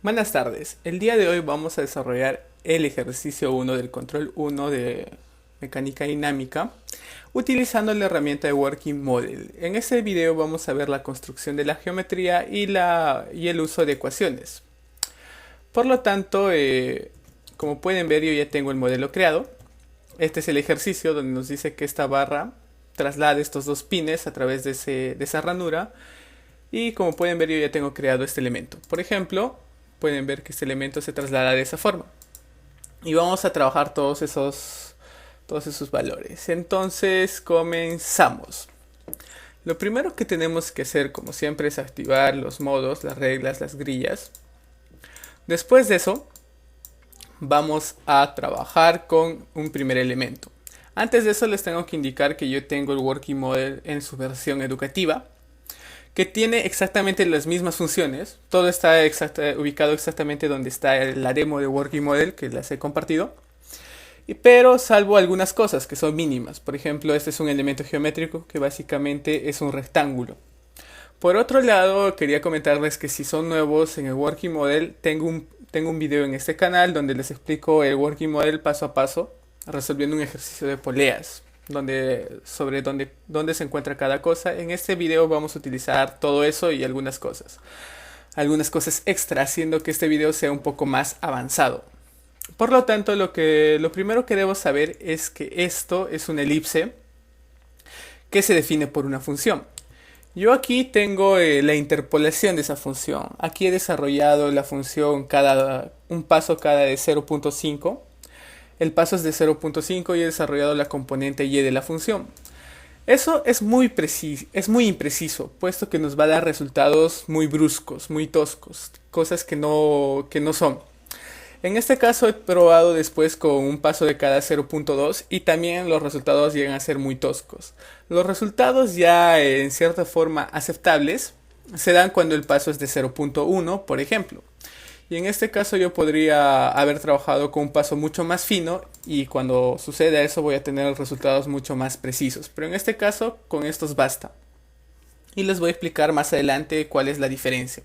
Buenas tardes, el día de hoy vamos a desarrollar el ejercicio 1 del control 1 de mecánica dinámica utilizando la herramienta de Working Model. En este video vamos a ver la construcción de la geometría y el uso de ecuaciones. Por lo tanto, como pueden ver, yo ya tengo el modelo creado. Este es el ejercicio donde nos dice que esta barra traslada estos dos pines a través de esa ranura. Y como pueden ver, yo ya tengo creado este elemento. Por ejemplo, pueden ver que este elemento se traslada de esa forma. Y vamos a trabajar todos esos valores. Entonces, comenzamos. Lo primero que tenemos que hacer, como siempre, es activar los modos, las reglas, las grillas. Después de eso, vamos a trabajar con un primer elemento. Antes de eso les tengo que indicar que yo tengo el Working Model en su versión educativa, que tiene exactamente las mismas funciones. Todo está ubicado exactamente donde está la demo de Working Model que les he compartido. Pero salvo algunas cosas que son mínimas. Por ejemplo, este es un elemento geométrico que básicamente es un rectángulo. Por otro lado, quería comentarles que si son nuevos en el Working Model, tengo un video en este canal donde les explico el Working Model paso a paso, resolviendo un ejercicio de poleas, sobre dónde se encuentra cada cosa. En este video vamos a utilizar todo eso y algunas cosas extra, haciendo que este video sea un poco más avanzado. Por lo tanto, lo primero que debo saber es que esto es una elipse que se define por una función. Yo aquí tengo la interpolación de esa función. Aquí he desarrollado la función un paso cada de 0.5. El paso es de 0.5 y he desarrollado la componente y de la función. Eso es muy impreciso, puesto que nos va a dar resultados muy bruscos, muy toscos, cosas que no son. En este caso he probado después con un paso de cada 0.2 y también los resultados llegan a ser muy toscos. Los resultados ya en cierta forma aceptables se dan cuando el paso es de 0.1, por ejemplo. Y en este caso yo podría haber trabajado con un paso mucho más fino y cuando suceda eso voy a tener resultados mucho más precisos. Pero en este caso con estos basta. Y les voy a explicar más adelante cuál es la diferencia.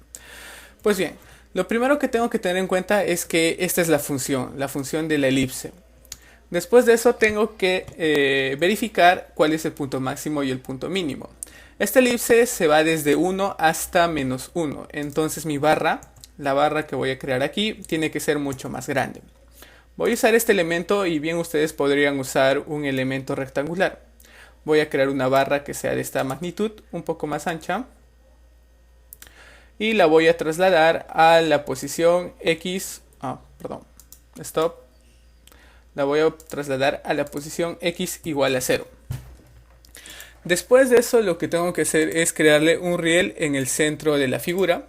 Pues bien, lo primero que tengo que tener en cuenta es que esta es la función de la elipse. Después de eso tengo que verificar cuál es el punto máximo y el punto mínimo. Esta elipse se va desde 1 hasta menos 1. Entonces la barra que voy a crear aquí tiene que ser mucho más grande. Voy a usar este elemento y bien ustedes podrían usar un elemento rectangular. Voy a crear una barra que sea de esta magnitud, un poco más ancha. Y la voy a trasladar a la posición X. Stop. La voy a trasladar a la posición X igual a 0. Después de eso lo que tengo que hacer es crearle un riel en el centro de la figura.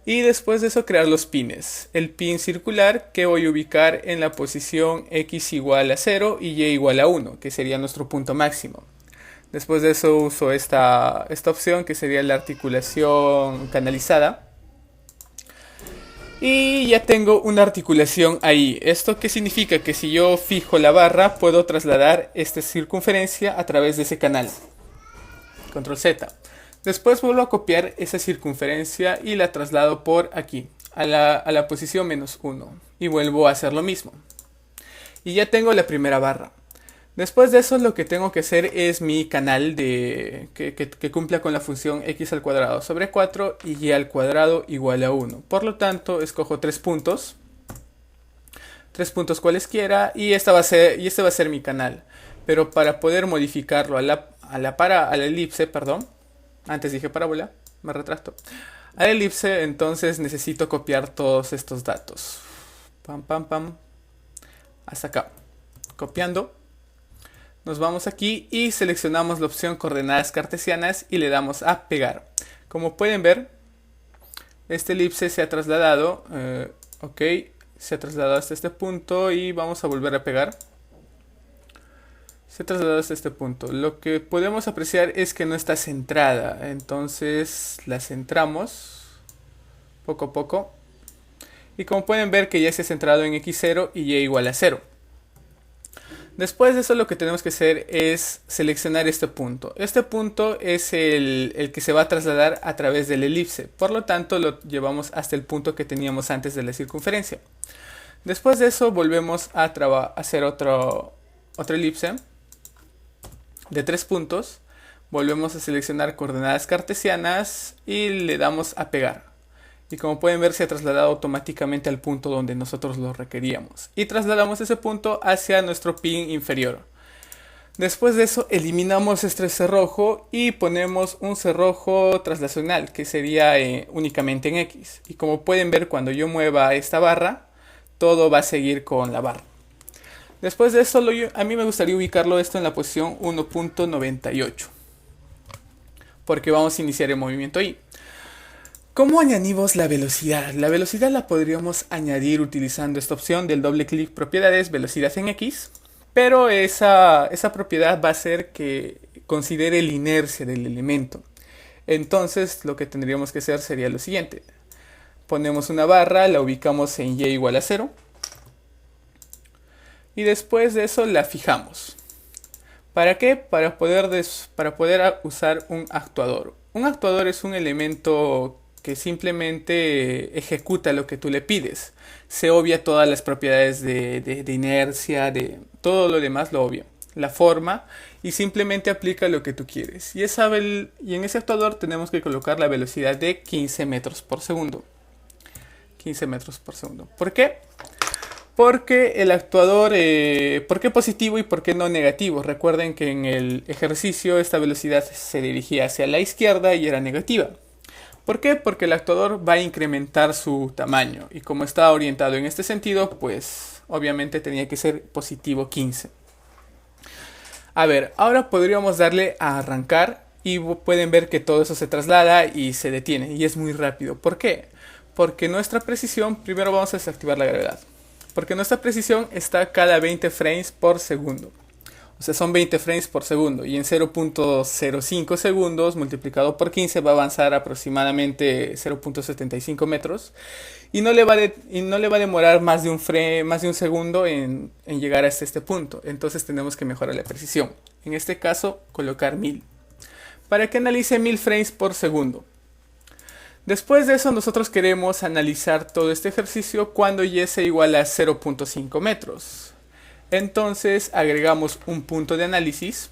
Y después de eso crear los pines. El pin circular que voy a ubicar en la posición X igual a 0 y Y igual a 1, que sería nuestro punto máximo. Después de eso uso esta opción que sería la articulación canalizada. Y ya tengo una articulación ahí. ¿Esto qué significa? Que si yo fijo la barra puedo trasladar esta circunferencia a través de ese canal. Control Z. Después vuelvo a copiar esa circunferencia y la traslado por aquí, a la posición menos 1. Y vuelvo a hacer lo mismo. Y ya tengo la primera barra. Después de eso lo que tengo que hacer es mi canal que cumpla con la función x al cuadrado sobre 4 y y al cuadrado igual a 1. Por lo tanto, escojo 3 puntos. 3 puntos cualesquiera y este va a ser mi canal. Pero para poder modificarlo a la elipse, perdón. Antes dije parábola, me retracto. A la elipse, entonces necesito copiar todos estos datos. Pam, pam, pam. Hasta acá. Copiando. Nos vamos aquí y seleccionamos la opción coordenadas cartesianas y le damos a pegar. Como pueden ver, este elipse se ha trasladado. Se ha trasladado hasta este punto y vamos a volver a pegar. Se ha trasladado hasta este punto. Lo que podemos apreciar es que no está centrada. Entonces la centramos poco a poco. Y como pueden ver que ya se ha centrado en x0 y y igual a 0. Después de eso lo que tenemos que hacer es seleccionar este punto. Este punto es el que se va a trasladar a través del elipse. Por lo tanto lo llevamos hasta el punto que teníamos antes de la circunferencia. Después de eso volvemos a hacer otro elipse de 3 puntos. Volvemos a seleccionar coordenadas cartesianas y le damos a pegar. Y como pueden ver se ha trasladado automáticamente al punto donde nosotros lo requeríamos. Y trasladamos ese punto hacia nuestro pin inferior. Después de eso eliminamos este cerrojo y ponemos un cerrojo traslacional que sería únicamente en X. Y como pueden ver cuando yo mueva esta barra, todo va a seguir con la barra. Después de eso a mí me gustaría ubicarlo esto en la posición 1.98. Porque vamos a iniciar el movimiento ahí. ¿Cómo añadimos la velocidad? La velocidad la podríamos añadir utilizando esta opción del doble clic propiedades, velocidad en X. Pero esa propiedad va a hacer que considere la inercia del elemento. Entonces lo que tendríamos que hacer sería lo siguiente. Ponemos una barra, la ubicamos en y igual a 0. Y después de eso la fijamos. ¿Para qué? Para poder usar un actuador. Un actuador es un elemento que simplemente ejecuta lo que tú le pides. Se obvia todas las propiedades de inercia, de todo lo demás lo obvia. La forma y simplemente aplica lo que tú quieres. Y en ese actuador tenemos que colocar la velocidad de 15 metros por segundo. 15 metros por segundo. ¿Por qué? Porque el actuador, ¿por qué positivo y por qué no negativo? Recuerden que en el ejercicio esta velocidad se dirigía hacia la izquierda y era negativa. ¿Por qué? Porque el actuador va a incrementar su tamaño y como está orientado en este sentido, pues obviamente tenía que ser positivo 15. A ver, ahora podríamos darle a arrancar y pueden ver que todo eso se traslada y se detiene y es muy rápido. ¿Por qué? Porque nuestra precisión, primero vamos a desactivar la gravedad. Porque nuestra precisión está cada 20 frames por segundo. O sea, son 20 frames por segundo. Y en 0.05 segundos multiplicado por 15 va a avanzar aproximadamente 0.75 metros. Y no le va a demorar más de un segundo en llegar hasta este punto. Entonces tenemos que mejorar la precisión. En este caso, colocar 1000. Para que analice 1000 frames por segundo. Después de eso nosotros queremos analizar todo este ejercicio cuando y sea igual a 0.5 metros. Entonces agregamos un punto de análisis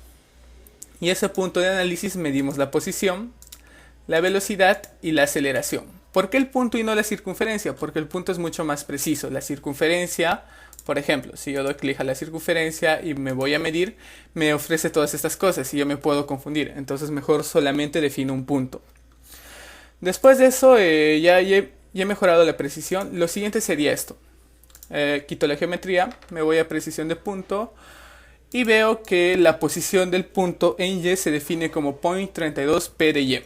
y ese punto de análisis medimos la posición, la velocidad y la aceleración. ¿Por qué el punto y no la circunferencia? Porque el punto es mucho más preciso. La circunferencia, por ejemplo, si yo doy clic a la circunferencia y me voy a medir, me ofrece todas estas cosas y yo me puedo confundir. Entonces mejor solamente defino un punto. Después de eso ya he mejorado la precisión. Lo siguiente sería esto. Quito la geometría, me voy a precisión de punto y veo que la posición del punto en Y se define como point 32 p de Y.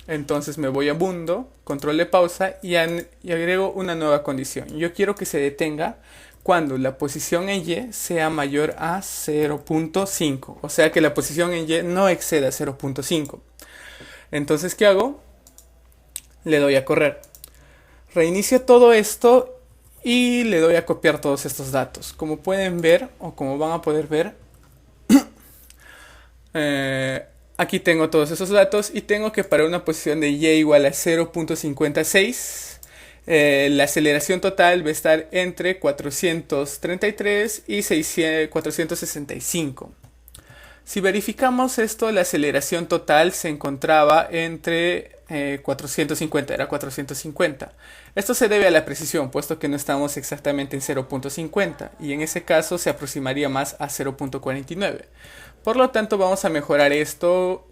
Entonces me voy a mundo, control de pausa y agrego una nueva condición. Yo quiero que se detenga cuando la posición en Y sea mayor a 0.5. O sea que la posición en Y no exceda 0.5. Entonces, ¿qué hago? Le doy a correr. Reinicio todo esto y le doy a copiar todos estos datos. Como pueden ver, o como van a poder ver, aquí tengo todos esos datos y tengo que para una posición de Y igual a 0.56, la aceleración total va a estar entre 433 y 465. Si verificamos esto, la aceleración total se encontraba entre 450, era 450. Esto se debe a la precisión, puesto que no estamos exactamente en 0.50 y en ese caso se aproximaría más a 0.49. Por lo tanto vamos a mejorar esto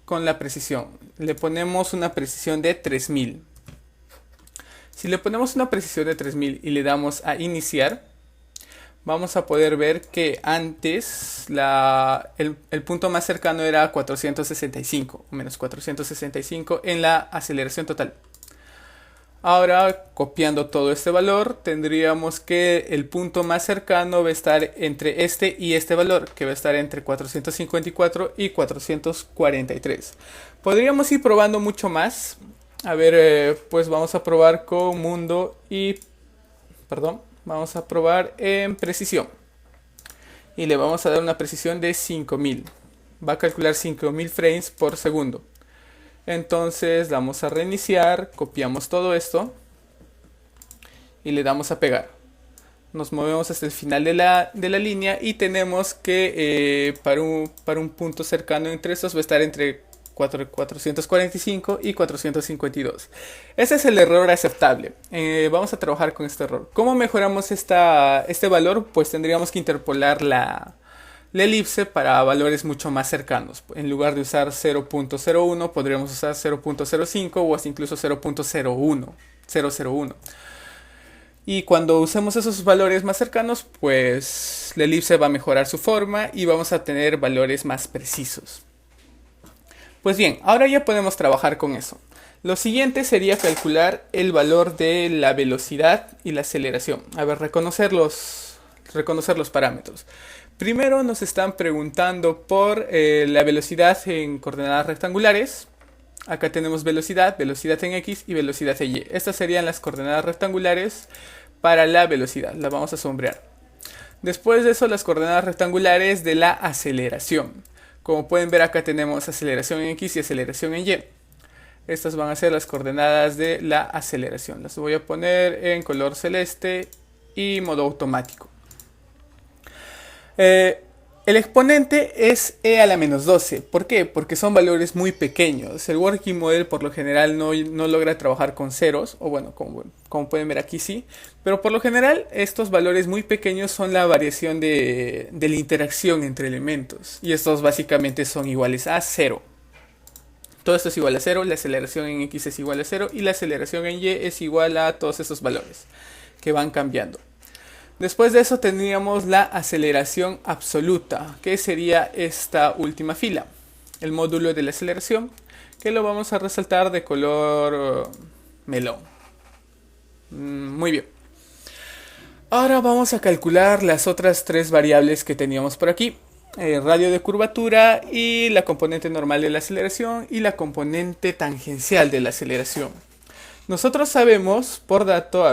con la precisión. Le ponemos una precisión de 3000. Si le ponemos una precisión de 3000 y le damos a iniciar, vamos a poder ver que antes el punto más cercano era 465, o menos 465 en la aceleración total. Ahora, copiando todo este valor, tendríamos que el punto más cercano va a estar entre este y este valor, que va a estar entre 454 y 443. Podríamos ir probando mucho más. A ver, pues vamos a probar con mundo y... Perdón. Vamos a probar en precisión. y le vamos a dar una precisión de 5000. Va a calcular 5000 frames por segundo. Entonces vamos a reiniciar, copiamos todo esto y le damos a pegar. Nos movemos hasta el final de la línea y tenemos que para un punto cercano entre estos va a estar entre 445 y 452. Ese es el error aceptable. Vamos a trabajar con este error. ¿Cómo mejoramos este valor? Pues tendríamos que interpolar la elipse para valores mucho más cercanos. En lugar de usar 0.01 podríamos usar 0.05 o hasta incluso 0.01. Y cuando usemos esos valores más cercanos, pues la elipse va a mejorar su forma y vamos a tener valores más precisos. Pues bien, ahora ya podemos trabajar con eso. Lo siguiente sería calcular el valor de la velocidad y la aceleración. A ver, reconocer los parámetros. Primero nos están preguntando por la velocidad en coordenadas rectangulares. Acá tenemos velocidad en X y velocidad en Y. Estas serían las coordenadas rectangulares para la velocidad. La vamos a sombrear. Después de eso, las coordenadas rectangulares de la aceleración. Como pueden ver, acá tenemos aceleración en X y aceleración en Y. Estas van a ser las coordenadas de la aceleración. Las voy a poner en color celeste y modo automático. El exponente es e a la menos 12. ¿Por qué? Porque son valores muy pequeños. El Working Model por lo general no logra trabajar con ceros. O bueno, como pueden ver aquí sí. Pero por lo general estos valores muy pequeños son la variación de la interacción entre elementos. Y estos básicamente son iguales a 0. Todo esto es igual a 0. La aceleración en X es igual a 0. Y la aceleración en Y es igual a todos estos valores que van cambiando. Después de eso tendríamos la aceleración absoluta, que sería esta última fila. El módulo de la aceleración, que lo vamos a resaltar de color melón. Muy bien. Ahora vamos a calcular las otras tres variables que teníamos por aquí. El radio de curvatura y la componente normal de la aceleración y la componente tangencial de la aceleración. Nosotros sabemos por dato,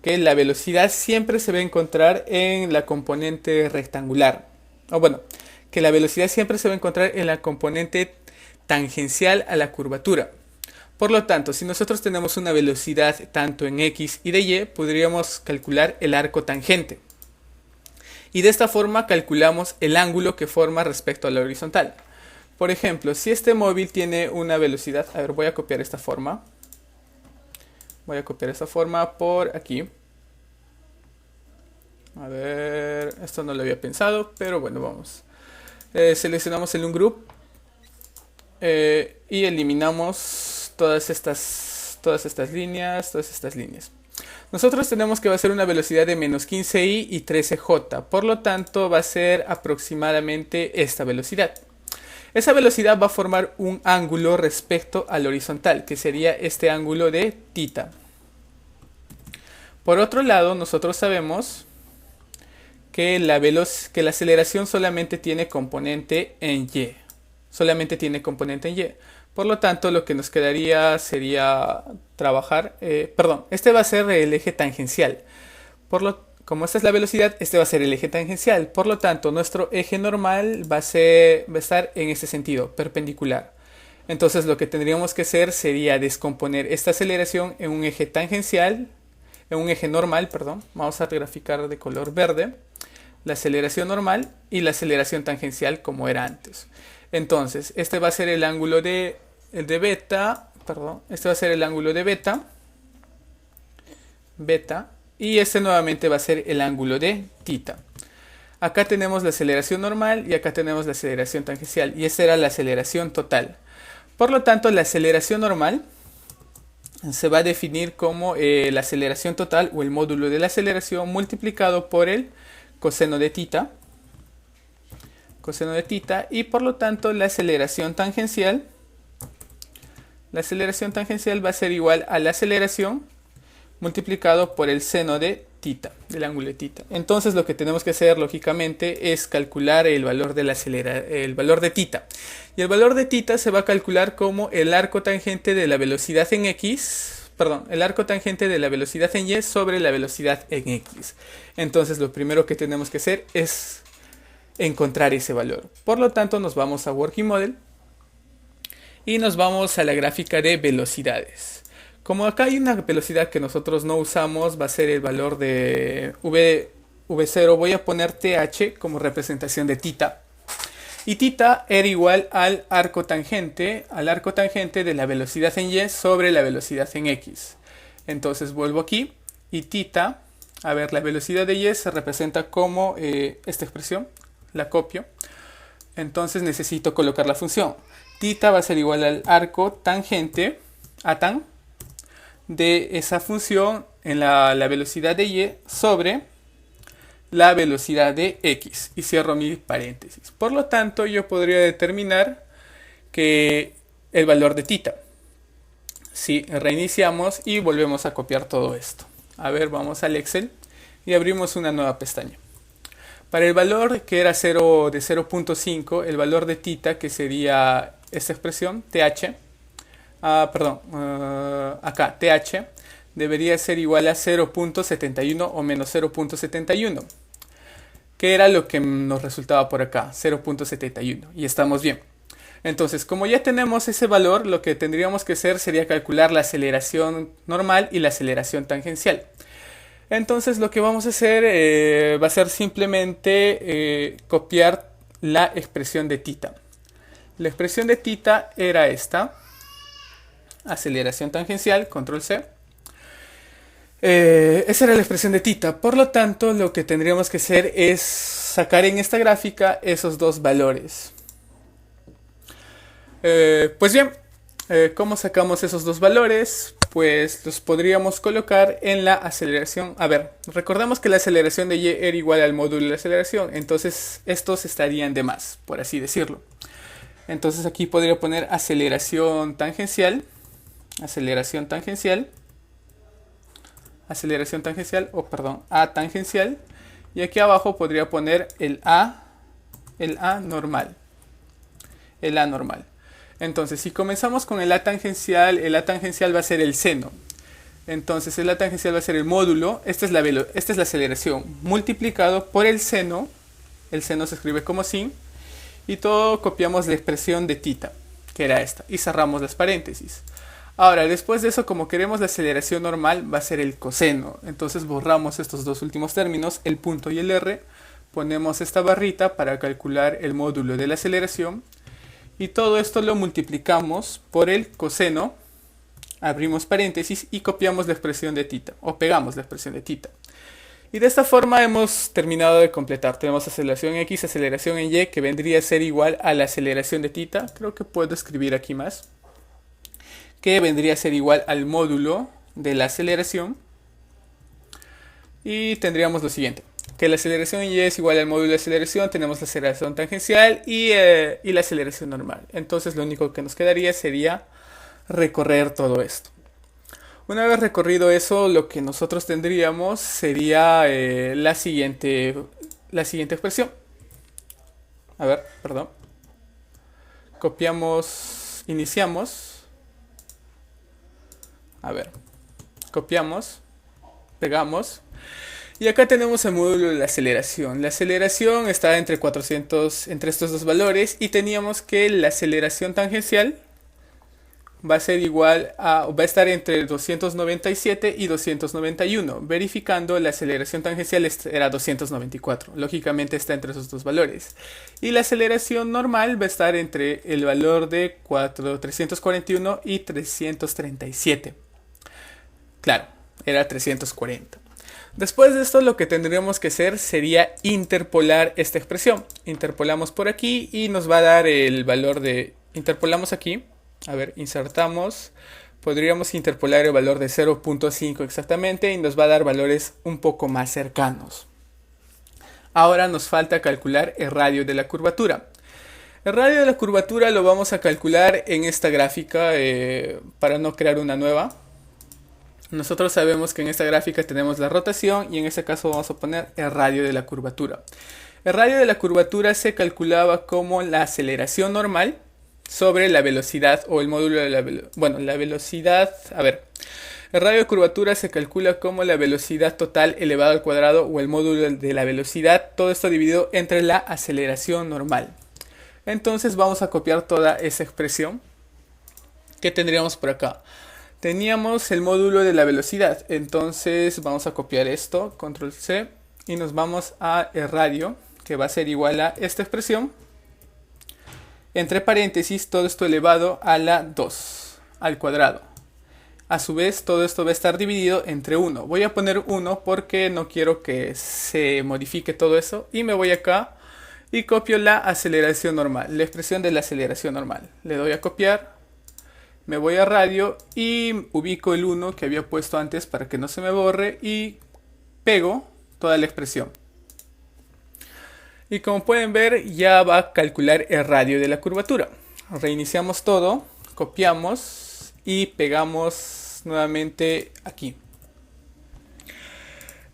que la velocidad siempre se va a encontrar en la componente rectangular. O bueno, que la velocidad siempre se va a encontrar en la componente tangencial a la curvatura. Por lo tanto, si nosotros tenemos una velocidad tanto en X y de Y, podríamos calcular el arco tangente. Y de esta forma calculamos el ángulo que forma respecto a la horizontal. Por ejemplo, si este móvil tiene una velocidad... voy a copiar esta forma. Voy a copiar esta forma por aquí. A ver, esto no lo había pensado, pero bueno, vamos. Seleccionamos el ungroup y eliminamos todas estas líneas, Nosotros tenemos que va a ser una velocidad de menos 15i y 13j, por lo tanto va a ser aproximadamente esta velocidad. Esa velocidad va a formar un ángulo respecto al horizontal, que sería este ángulo de θ. Por otro lado, nosotros sabemos que la aceleración solamente tiene componente en Y. Por lo tanto, lo que nos quedaría sería trabajar... este va a ser el eje tangencial. Como esta es la velocidad, este va a ser el eje tangencial. Por lo tanto, nuestro eje normal va a estar en este sentido, perpendicular. Entonces lo que tendríamos que hacer sería descomponer esta aceleración en un eje tangencial, en un eje normal, perdón. Vamos a graficar de color verde la aceleración normal y la aceleración tangencial como era antes. Entonces, este va a ser el ángulo de beta, este va a ser el ángulo de beta. Y este nuevamente va a ser el ángulo de θ. Acá tenemos la aceleración normal y acá tenemos la aceleración tangencial. Y esta era la aceleración total. Por lo tanto, la aceleración normal se va a definir como la aceleración total o el módulo de la aceleración multiplicado por el coseno de θ. Y por lo tanto, la aceleración tangencial va a ser igual a la aceleración multiplicado por el seno de θ, del ángulo de θ. Entonces lo que tenemos que hacer lógicamente es calcular el valor de el valor de θ. Y el valor de θ se va a calcular como el arco tangente de la velocidad en el arco tangente de la velocidad en Y sobre la velocidad en X. Entonces lo primero que tenemos que hacer es encontrar ese valor. Por lo tanto, nos vamos a Working Model y nos vamos a la gráfica de velocidades. Como acá hay una velocidad que nosotros no usamos, va a ser el valor de V0. Voy a poner TH como representación de θ. Y θ era igual al arco tangente de la velocidad en Y sobre la velocidad en X. Entonces vuelvo aquí y θ, a ver, la velocidad de Y se representa como esta expresión, la copio. Entonces necesito colocar la función. Θ va a ser igual al arco tangente, a tan, de esa función en la velocidad de Y sobre la velocidad de X. Y cierro mi paréntesis. Por lo tanto, yo podría determinar que el valor de θ. Sí, reiniciamos y volvemos a copiar todo esto. A ver, vamos al Excel y abrimos una nueva pestaña. Para el valor que era 0 de 0.5, el valor de θ, que sería esta expresión, TH, acá, TH, debería ser igual a 0.71 o menos 0.71, que era lo que nos resultaba por acá, 0.71, y estamos bien. Entonces, como ya tenemos ese valor, lo que tendríamos que hacer sería calcular la aceleración normal y la aceleración tangencial. Entonces, lo que vamos a hacer va a ser simplemente copiar la expresión de θ. La expresión de θ era esta, aceleración tangencial, control C. Esa era la expresión de θ. Por lo tanto, lo que tendríamos que hacer es sacar en esta gráfica esos dos valores. Pues bien, ¿cómo sacamos esos dos valores? Pues los podríamos colocar en la aceleración. A ver, recordamos que la aceleración de Y era igual al módulo de la aceleración. Entonces estos estarían de más, por así decirlo. Entonces aquí podría poner aceleración tangencial, A tangencial. Y aquí abajo podría poner el A normal. Entonces, si comenzamos con el A tangencial va a ser el seno. Entonces, el A tangencial va a ser el módulo. Esta es la aceleración multiplicado por el seno. El seno se escribe como sin. Y todo copiamos la expresión de θ, que era esta. Y cerramos las paréntesis. Ahora, después de eso, como queremos la aceleración normal, va a ser el coseno. Entonces, borramos estos dos últimos términos, el punto y el R. Ponemos esta barrita para calcular el módulo de la aceleración. Y todo esto lo multiplicamos por el coseno, abrimos paréntesis y copiamos la expresión de θ, o pegamos la expresión de θ. Y de esta forma hemos terminado de completar. Tenemos aceleración X, aceleración en Y, que vendría a ser igual a la aceleración de θ. Creo que puedo escribir aquí más. Que vendría a ser igual al módulo de la aceleración. Y tendríamos lo siguiente. Que la aceleración en Y es igual al módulo de aceleración, tenemos la aceleración tangencial y la aceleración normal. Entonces lo único que nos quedaría sería recorrer todo esto. Una vez recorrido eso, lo que nosotros tendríamos sería la siguiente expresión. A ver, perdón. Copiamos, iniciamos. A ver, copiamos, pegamos. Y acá tenemos el módulo de la aceleración. La aceleración está entre estos dos valores y teníamos que la aceleración tangencial va a estar entre 297 y 291. Verificando, la aceleración tangencial era 294. Lógicamente está entre esos dos valores. Y la aceleración normal va a estar entre el valor de 341 y 337. Claro, era 340. Después de esto, lo que tendríamos que hacer sería interpolar esta expresión. Interpolamos por aquí y nos va a dar el valor de... Interpolamos aquí. A ver, insertamos. Podríamos interpolar el valor de 0.5 exactamente y nos va a dar valores un poco más cercanos. Ahora nos falta calcular el radio de la curvatura. El radio de la curvatura lo vamos a calcular en esta gráfica para no crear una nueva. Nosotros sabemos que en esta gráfica tenemos la rotación y en este caso vamos a poner el radio de la curvatura. El radio de la curvatura se calculaba como la aceleración normal sobre la velocidad o el módulo de la velocidad. A ver, El radio de curvatura se calcula como la velocidad total elevado al cuadrado o el módulo de la velocidad, todo esto dividido entre la aceleración normal. Entonces vamos a copiar toda esa expresión que tendríamos por acá. Teníamos el módulo de la velocidad, entonces vamos a copiar esto, control C, y nos vamos a el radio, que va a ser igual a esta expresión, entre paréntesis, todo esto elevado a la 2 al cuadrado. A su vez, todo esto va a estar dividido entre 1. Voy a poner 1 porque no quiero que se modifique todo eso. Y me voy acá y copio la aceleración normal, la expresión de la aceleración normal. Le doy a copiar, me voy a radio y ubico el 1 que había puesto antes para que no se me borre y pego toda la expresión. Y como pueden ver, ya va a calcular el radio de la curvatura. Reiniciamos todo, copiamos y pegamos nuevamente aquí.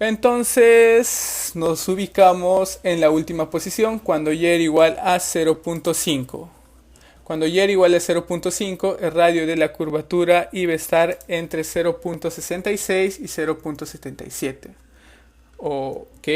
Entonces nos ubicamos en la última posición cuando y era igual a 0.5. Cuando y era igual a 0.5, el radio de la curvatura iba a estar entre 0.66 y 0.77. Ok.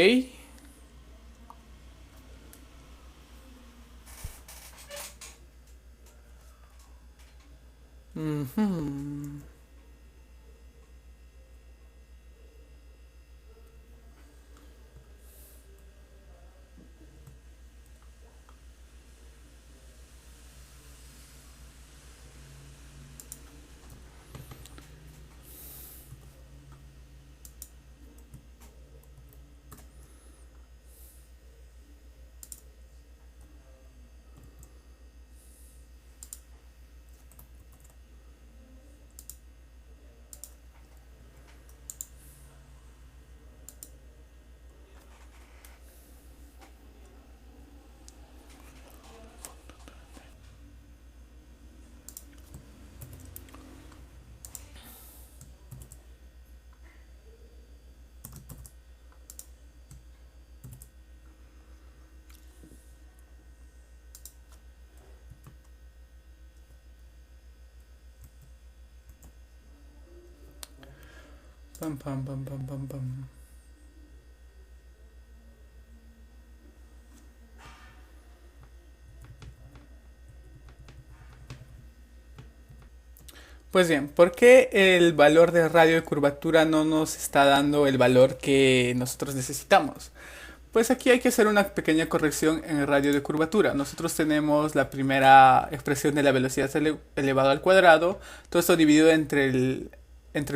Pam, pam, pam, pam, pam, pam. Pues bien, ¿por qué el valor de radio de curvatura no nos está dando el valor que nosotros necesitamos? Pues aquí hay que hacer una pequeña corrección en el radio de curvatura. Nosotros tenemos la primera expresión de la velocidad elevado al cuadrado, todo esto dividido entre el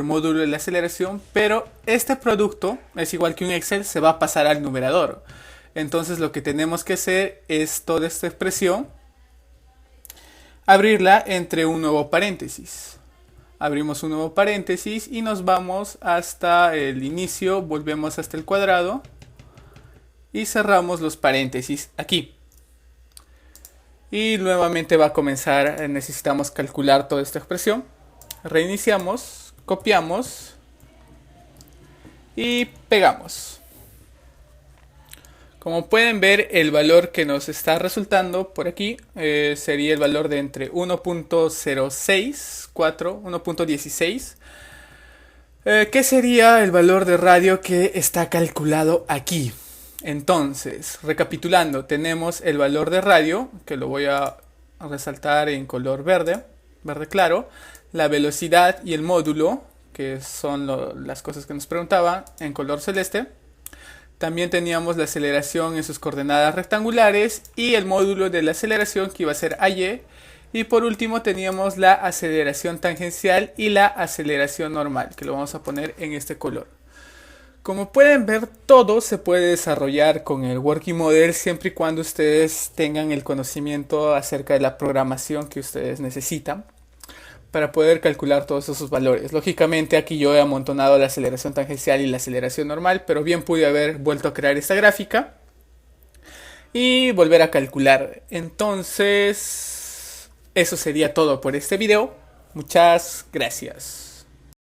módulo de la aceleración, pero este producto es igual que un Excel, se va a pasar al numerador. Entonces lo que tenemos que hacer es toda esta expresión, abrirla entre un nuevo paréntesis. Abrimos un nuevo paréntesis y nos vamos hasta el inicio, volvemos hasta el cuadrado y cerramos los paréntesis aquí. Y nuevamente va a comenzar, necesitamos calcular toda esta expresión. Reiniciamos, copiamos y pegamos. Como pueden ver, el valor que nos está resultando por aquí sería el valor de entre 1.064, 1.16, que sería el valor de radio que está calculado aquí. Entonces, recapitulando, tenemos el valor de radio, que lo voy a resaltar en color verde, verde claro, la velocidad y el módulo, que son las cosas que nos preguntaban, en color celeste. También teníamos la aceleración en sus coordenadas rectangulares y el módulo de la aceleración que iba a ser AY. Y por último teníamos la aceleración tangencial y la aceleración normal, que lo vamos a poner en este color. Como pueden ver, todo se puede desarrollar con el Working Model siempre y cuando ustedes tengan el conocimiento acerca de la programación que ustedes necesitan para poder calcular todos esos valores. Lógicamente aquí yo he amontonado la aceleración tangencial y la aceleración normal, pero bien pude haber vuelto a crear esta gráfica y volver a calcular. Entonces, eso sería todo por este video. Muchas gracias.